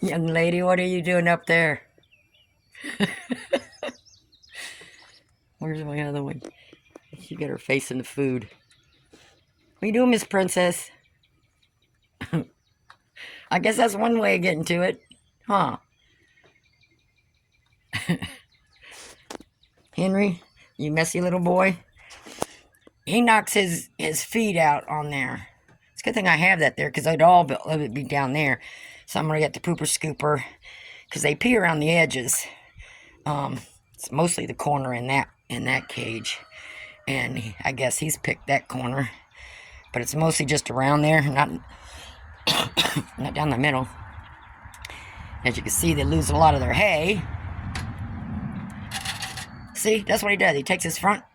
Young lady, what are you doing up there? Where's my other one? She got her face in the food. What you doing, Miss Princess? I guess that's one way of getting to it. Huh? Henry, you messy little boy. He knocks his feet out on there. It's a good thing I have that there because I'd all of it be down there. So I'm going to get the pooper scooper because they pee around the edges. It's mostly the corner in that cage. And I guess he's picked that corner. But it's mostly just around there, not down the middle. As you can see, they lose a lot of their hay. See, that's what he does. He takes his front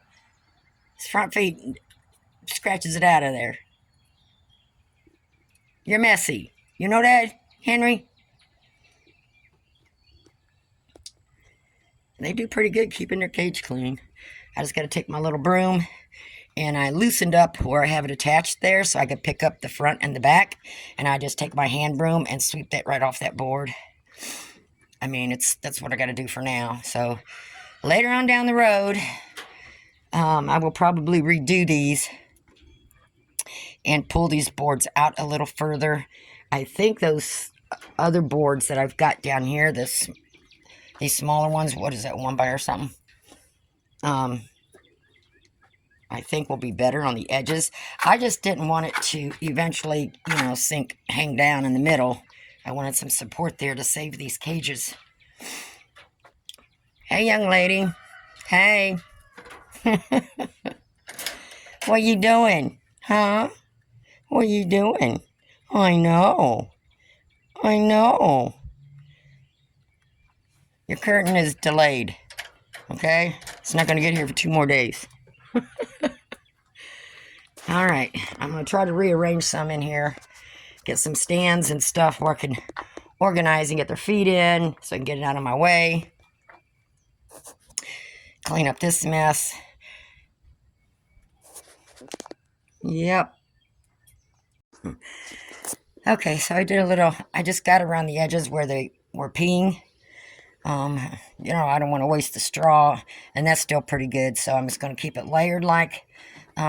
feet and scratches it out of there. You're messy. You know that, Henry? They do pretty good keeping their cage clean. I just got to take my little broom, and I loosened up where I have it attached there so I could pick up the front and the back, and I just take my hand broom and sweep that right off that board. I mean, that's what I got to do for now. So later on down the road, I will probably redo these and pull these boards out a little further. I think those other boards that I've got down here, these smaller ones, what is that, 1x or something? I think will be better on the edges. I just didn't want it to eventually, hang down in the middle. I wanted some support there to save these cages. Hey, young lady. Hey. What you doing? Huh? What you doing? I know. Your curtain is delayed. Okay? It's not going to get here for 2 more days. All right. I'm going to try to rearrange some in here. Get some stands and stuff where I can organize and get their feet in so I can get it out of my way. Clean up this mess. Yep. Okay, so I just got around the edges where they were peeing. I don't want to waste the straw, and that's still pretty good, so I'm just going to keep it layered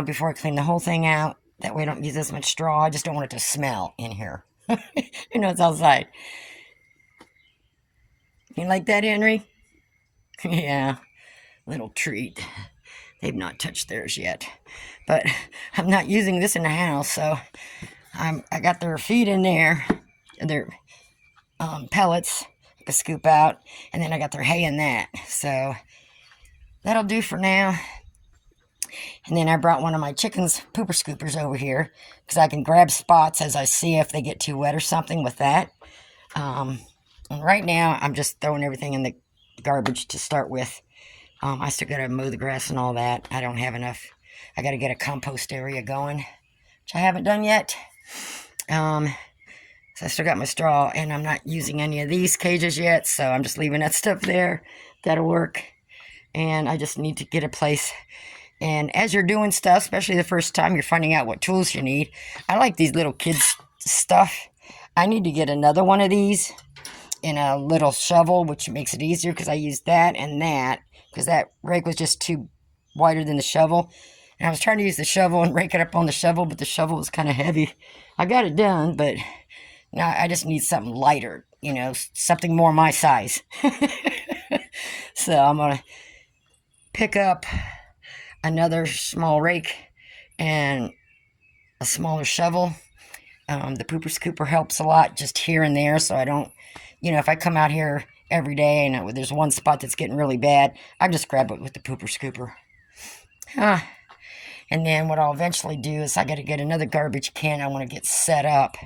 before I clean the whole thing out. That way I don't use as much straw. I just don't want it to smell in here. It's outside. You like that, Henry? Yeah, little treat. They've not touched theirs yet. But I'm not using this in the house, so I got their feet in there, their pellets I can scoop out, and then I got their hay in that. So that'll do for now. And then I brought one of my chicken's pooper scoopers over here because I can grab spots as I see if they get too wet or something with that. And right now I'm just throwing everything in the garbage to start with. I still got to mow the grass and all that. I don't have enough. I got to get a compost area going, which I haven't done yet. So I still got my straw, and I'm not using any of these cages yet, so I'm just leaving that stuff there. That'll work. And I just need to get a place. And as you're doing stuff, especially the first time, you're finding out what tools you need. I like these little kids' stuff. I need to get another one of these in a little shovel, which makes it easier because I used that and that. Because that rake was just too wider than the shovel. And I was trying to use the shovel and rake it up on the shovel, but the shovel was kind of heavy. I got it done, but now I just need something lighter, something more my size. So I'm going to pick up another small rake and a smaller shovel. The pooper scooper helps a lot just here and there, so I don't, if I come out here every day and there's one spot that's getting really bad, I just grab it with the pooper scooper. And then what I'll eventually do is I got to get another garbage can I want to get set up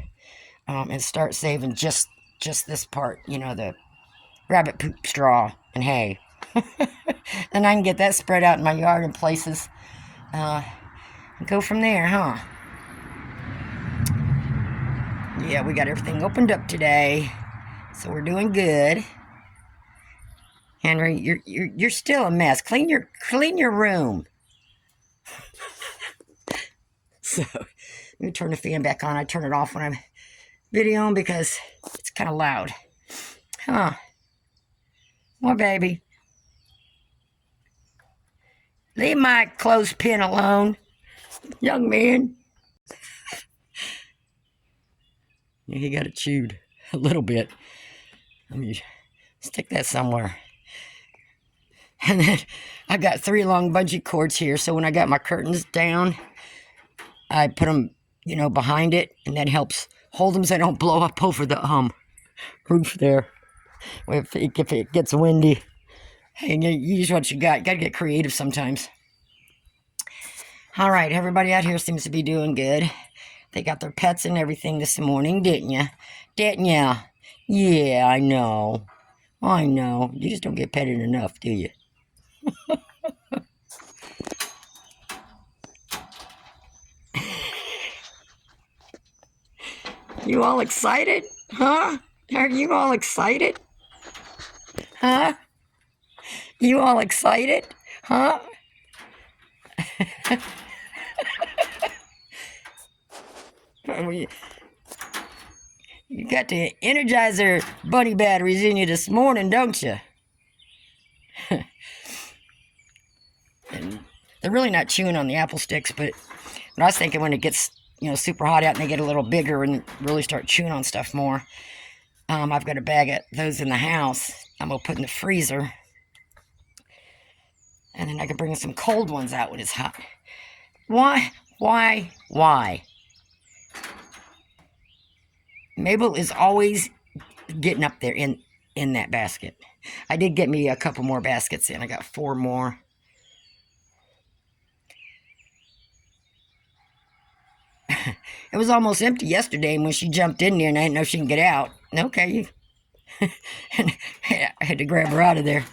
and start saving just this part, the rabbit poop straw and hay. And I can get that spread out in my yard in places and go from there, huh? Yeah, we got everything opened up today, so we're doing good. Henry, you're still a mess. Clean your room. So let me turn the fan back on. I turn it off when I'm videoing because it's kind of loud. Huh. What, baby? Leave my clothespin alone, young man. Yeah, he got it chewed a little bit. Let me stick that somewhere. And then I got 3 long bungee cords here, so when I got my curtains down, I put them, behind it, and that helps hold them so they don't blow up over the roof there if it gets windy. Hey, you use what you got. You got to get creative sometimes. All right, everybody out here seems to be doing good. They got their pets and everything this morning, didn't you? Didn't you? Yeah, I know. I know. You just don't get petted enough, do you? You all excited? Huh? Are you all excited? Huh? You all excited? Huh? You got the Energizer bunny batteries in you this morning, don't you? And they're really not chewing on the apple sticks, but I was thinking when it gets, super hot out and they get a little bigger and really start chewing on stuff more, I've got a bag of those in the house. I'm going to put in the freezer. And then I can bring some cold ones out when it's hot. Why? Mabel is always getting up there in that basket. I did get me a couple more baskets in. I got 4 more. It was almost empty yesterday when she jumped in there and I didn't know if she can get out. Okay. And I had to grab her out of there.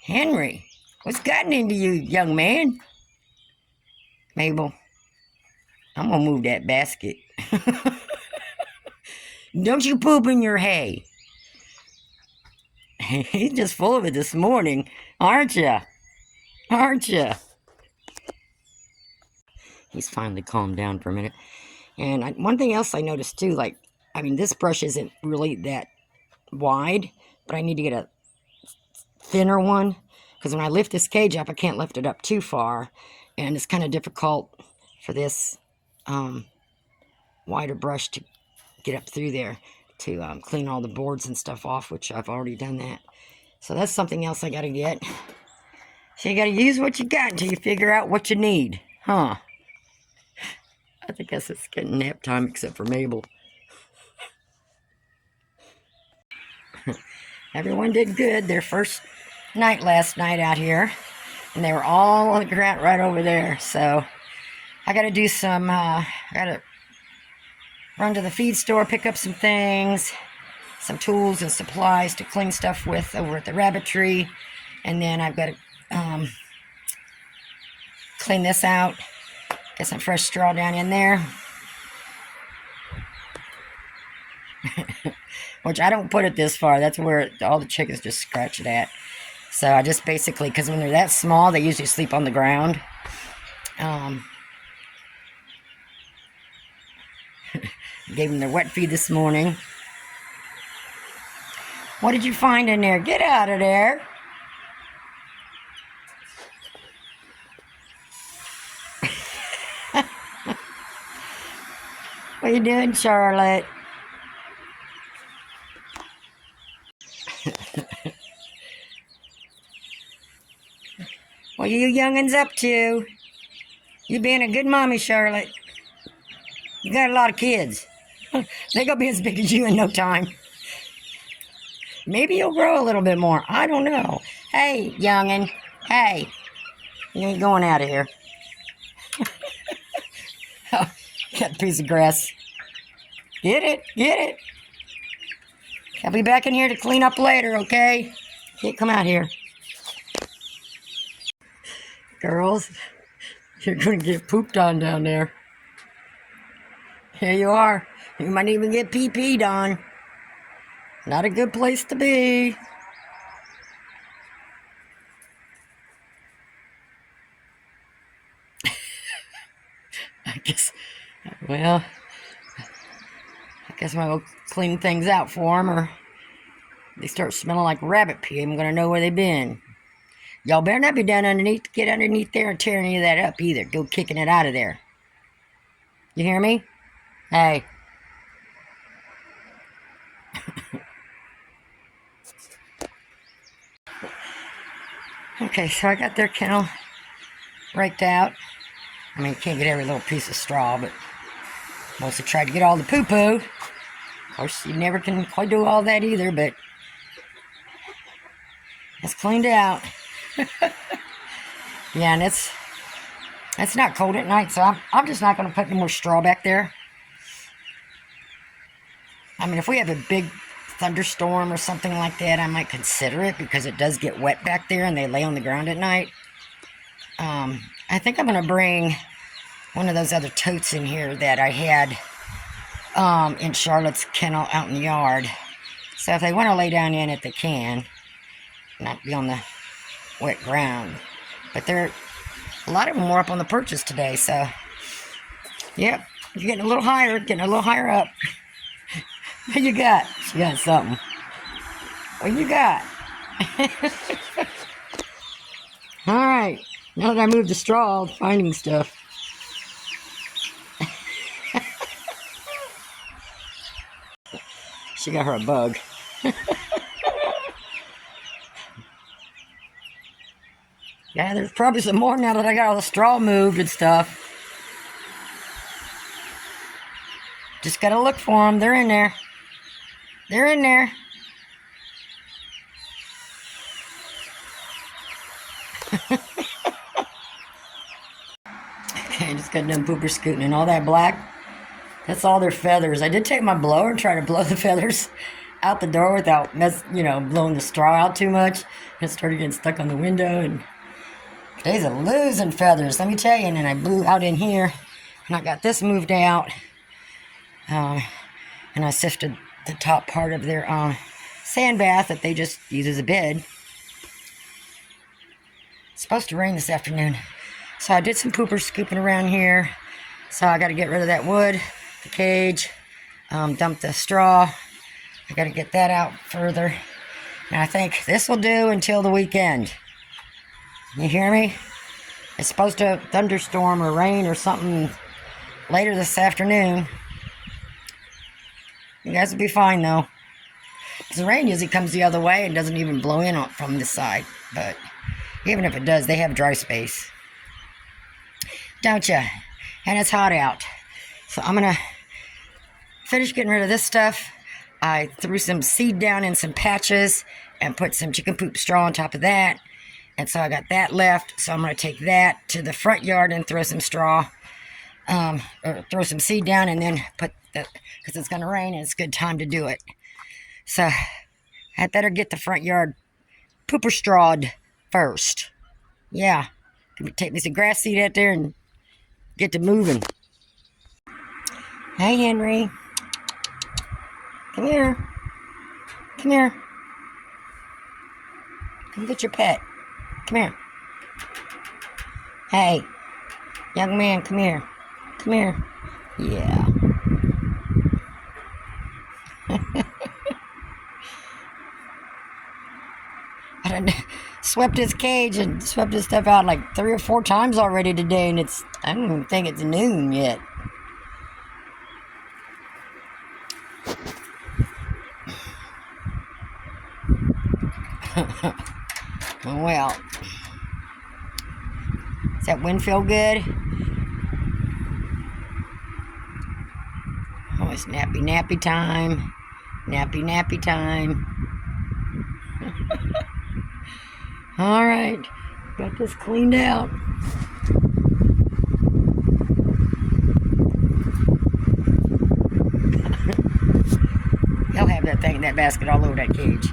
Henry, what's gotten into you, young man? Mabel, I'm going to move that basket. Don't you poop in your hay. He's just full of it this morning, aren't you? Aren't you? He's finally calmed down for a minute. And one thing else I noticed too, this brush isn't really that wide, but I need to get a thinner one, because when I lift this cage up, I can't lift it up too far, and it's kind of difficult for this wider brush to get up through there to clean all the boards and stuff off, which I've already done that. So that's something else I got to get. So you got to use what you got until you figure out what you need, huh? I think it's getting nap time, except for Mabel. Everyone did good their first night last night out here, and they were all on the ground right over there. So I got to do some, I got to run to the feed store, pick up some things, some tools and supplies to clean stuff with over at the rabbitry, and then I've got to clean this out, get some fresh straw down in there. Which I don't put it this far. That's where all the chickens just scratch it at. So I just basically, because when they're that small, they usually sleep on the ground. Gave them their wet feed this morning. What did you find in there? Get out of there. What you doing, Charlotte? What are you youngins up to? You being a good mommy, Charlotte. You got a lot of kids. They're gonna be as big as you in no time. Maybe you'll grow a little bit more. I don't know. Hey, youngin. Hey. You ain't going out of here. Oh, got a piece of grass. Get it? Get it? I'll be back in here to clean up later, okay? Can't come out here. Girls, you're going to get pooped on down there. Here you are. You might even get pee-peed on. Not a good place to be. I guess Guess I'm going to go clean things out for them, or they start smelling like rabbit pee. I'm going to know where they've been. Y'all better not be down underneath, get underneath there and tear any of that up either. Go kicking it out of there. You hear me? Hey. Okay, so I got their kennel raked out. I mean, you can't get every little piece of straw, but mostly tried to get all the poo-poo. Of course, you never can quite do all that either, but it's cleaned out. Yeah, and it's not cold at night, so I'm just not going to put any more straw back there. I mean, if we have a big thunderstorm or something like that, I might consider it, because it does get wet back there and they lay on the ground at night. I think I'm going to bring one of those other totes in here that I had in Charlotte's kennel out in the yard. So if they want to lay down in it, they can. Not be on the wet ground. But a lot of them were up on the perches today, so yep, you're getting a little higher up. What you got? You got something. What you got? Alright, now that I moved the straw, finding stuff. She got her a bug. Yeah, there's probably some more now that I got all the straw moved and stuff. Just gotta look for them. They're in there. They're in there. Okay, just got done pooper scooting, and all that black, that's all their feathers. I did take my blower and try to blow the feathers out the door without blowing the straw out too much. It started getting stuck on the window, and today's a losing feathers, let me tell you. And then I blew out in here, and I got this moved out. And I sifted the top part of their sand bath that they just use as a bed. It's supposed to rain this afternoon. So I did some pooper scooping around here. So I got to get rid of that wood, the cage, dump the straw. I got to get that out further. And I think this will do until the weekend. You hear me? It's supposed to thunderstorm or rain or something later this afternoon. You guys will be fine, though. Because the rain usually comes the other way and doesn't even blow in from this side. But even if it does, they have dry space. Don't ya? And it's hot out. So I'm going to finish getting rid of this stuff. I threw some seed down in some patches and put some chicken poop straw on top of that. And so I got that left. So I'm going to take that to the front yard and throw some straw. Or throw some seed down and then put the, because it's going to rain and it's a good time to do it. So I better get the front yard pooper strawed first. Yeah. Take me some grass seed out there and get to moving. Hey, Henry. Come here. Come here. Come get your pet. Come here. Hey. Young man, come here. Come here. Yeah. I done swept his cage and swept his stuff out like 3 or 4 times already today, and I don't even think it's noon yet. Well, does that wind feel good? Oh, it's nappy time. Nappy time. All right, got this cleaned out. He'll have that thing in that basket all over that cage.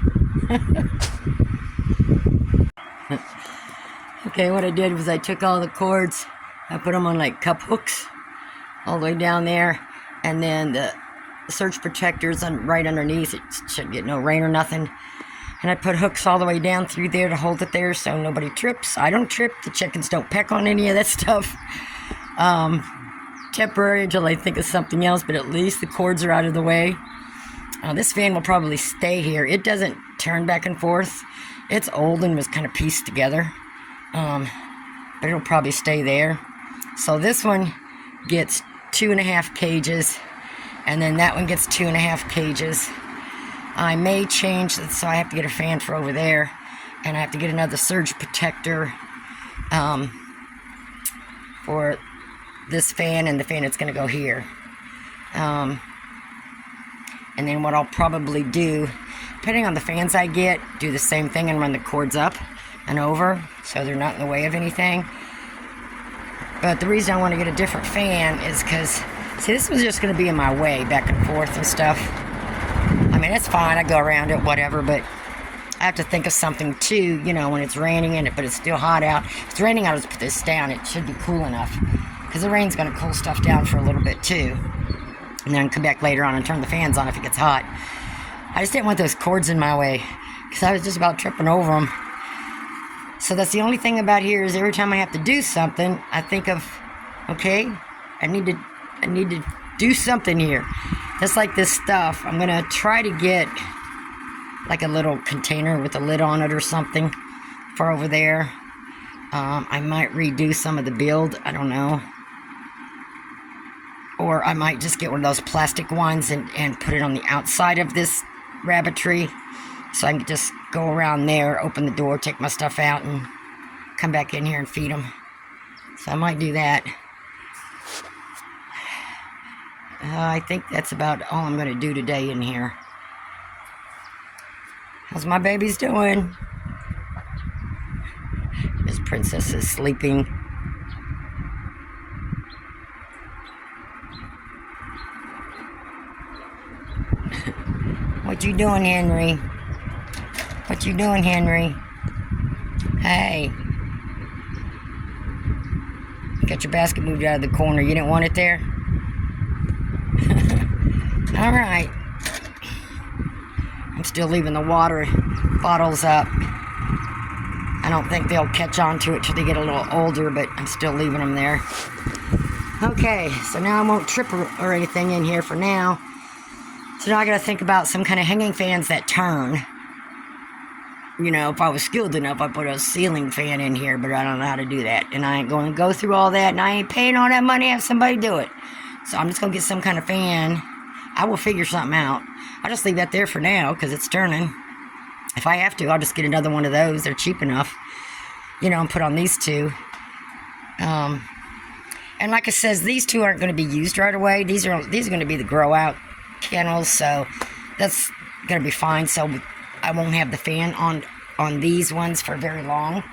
Okay, what I did was I took all the cords, I put them on like cup hooks all the way down there, and then the surge protectors right underneath. It shouldn't get no rain or nothing. And I put hooks all the way down through there to hold it there so nobody trips. I don't trip. The chickens don't peck on any of that stuff. temporary until I think of something else, but at least the cords are out of the way. This fan will probably stay here. It doesn't turn back and forth. It's old and was kind of pieced together. But it'll probably stay there. So this one gets 2.5 cages, and then that one gets 2.5 cages. I may change, so I have to get a fan for over there, and I have to get another surge protector for this fan and the fan that's going to go here. And then what I'll probably do, depending on the fans I get, do the same thing and run the cords up and over so they're not in the way of anything. But the reason I want to get a different fan is because, see, this was just going to be in my way back and forth and stuff. I mean, it's fine, I go around it, whatever, but I have to think of something too, you know, when it's raining in it, but it's still hot out. If it's raining, I'll just put this down. It should be cool enough, because the rain's going to cool stuff down for a little bit too. And then come back later on and turn the fans on if it gets hot. I just didn't want those cords in my way, because I was just about tripping over them. So that's the only thing about here is every time I have to do something, I think of, okay, I need to do something here. Just like this stuff, I'm gonna try to get like a little container with a lid on it or something for over there. I might redo some of the build, I don't know. Or I might just get one of those plastic ones and put it on the outside of this rabbitry, so I can just go around there, open the door, take my stuff out, and come back in here and feed them. So I might do that. I think that's about all I'm going to do today in here. How's my babies doing? Miss Princess is sleeping. What you doing, Henry? What you doing, Henry? Hey. Got your basket moved out of the corner. You didn't want it there? Alright. I'm still leaving the water bottles up. I don't think they'll catch on to it till they get a little older, but I'm still leaving them there. Okay, so now I won't trip or anything in here for now. So now I gotta think about some kind of hanging fans that turn. You know, if I was skilled enough, I'd put a ceiling fan in here, but I don't know how to do that. And I ain't going to go through all that, and I ain't paying all that money to have somebody do it. So I'm just going to get some kind of fan. I will figure something out. I'll just leave that there for now, because it's turning. If I have to, I'll just get another one of those. They're cheap enough. You know, and put on these two. And like I says, these two aren't going to be used right away. These are going to be the grow-out kennels, so that's going to be fine. So I won't have the fan on these ones for very long.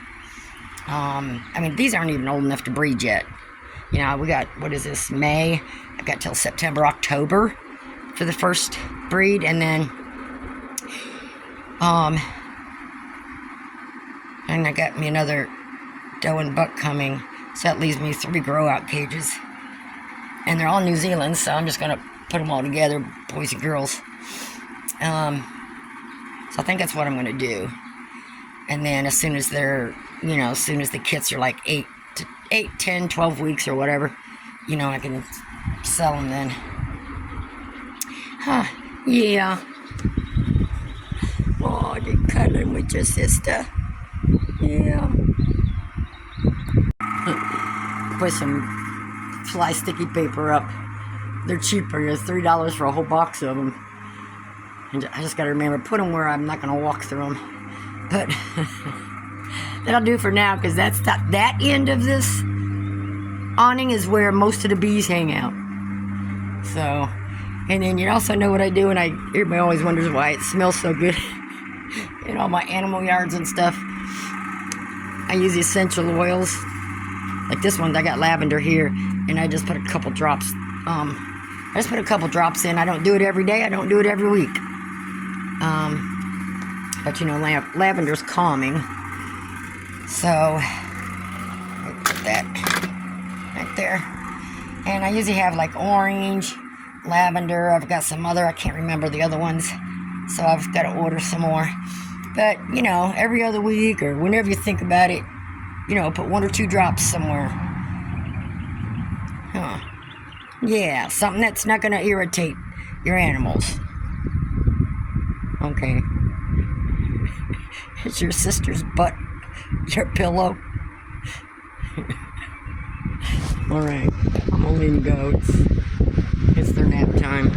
I mean, these aren't even old enough to breed yet. You know, we got, what is this, May? I've got till September, October for the first breed, and then and I got me another doe and buck coming, so that leaves me 3 grow-out cages. And they're all New Zealand, so I'm just going to put them all together, boys and girls. So I think that's what I'm going to do. And then as soon as they're, you know, as soon as the kits are like 8, 10, 12 weeks or whatever, you know, I can sell them then. Huh, yeah. Oh, you're cuddling with your sister. Yeah. Put some fly sticky paper up. They're cheaper. It's $3 for a whole box of them. And I just got to remember, put them where I'm not going to walk through them. But that'll do for now, because that's that end of this awning is where most of the bees hang out. So, and then you also know what I do, and everybody always wonders why it smells so good in all my animal yards and stuff. I use the essential oils. Like this one, I got lavender here, and I just put a couple drops. I just put a couple drops in. I don't do it every day. I don't do it every week. But you know, lavender's calming. So, let me put that right there. And I usually have like orange, lavender. I've got some other, I can't remember the other ones. So I've got to order some more. But, you know, every other week or whenever you think about it, you know, put 1 or 2 drops somewhere. Huh. Yeah, something that's not going to irritate your animals. Okay. Is your sister's butt your pillow? Alright, I'm gonna let you go. It's their nap time.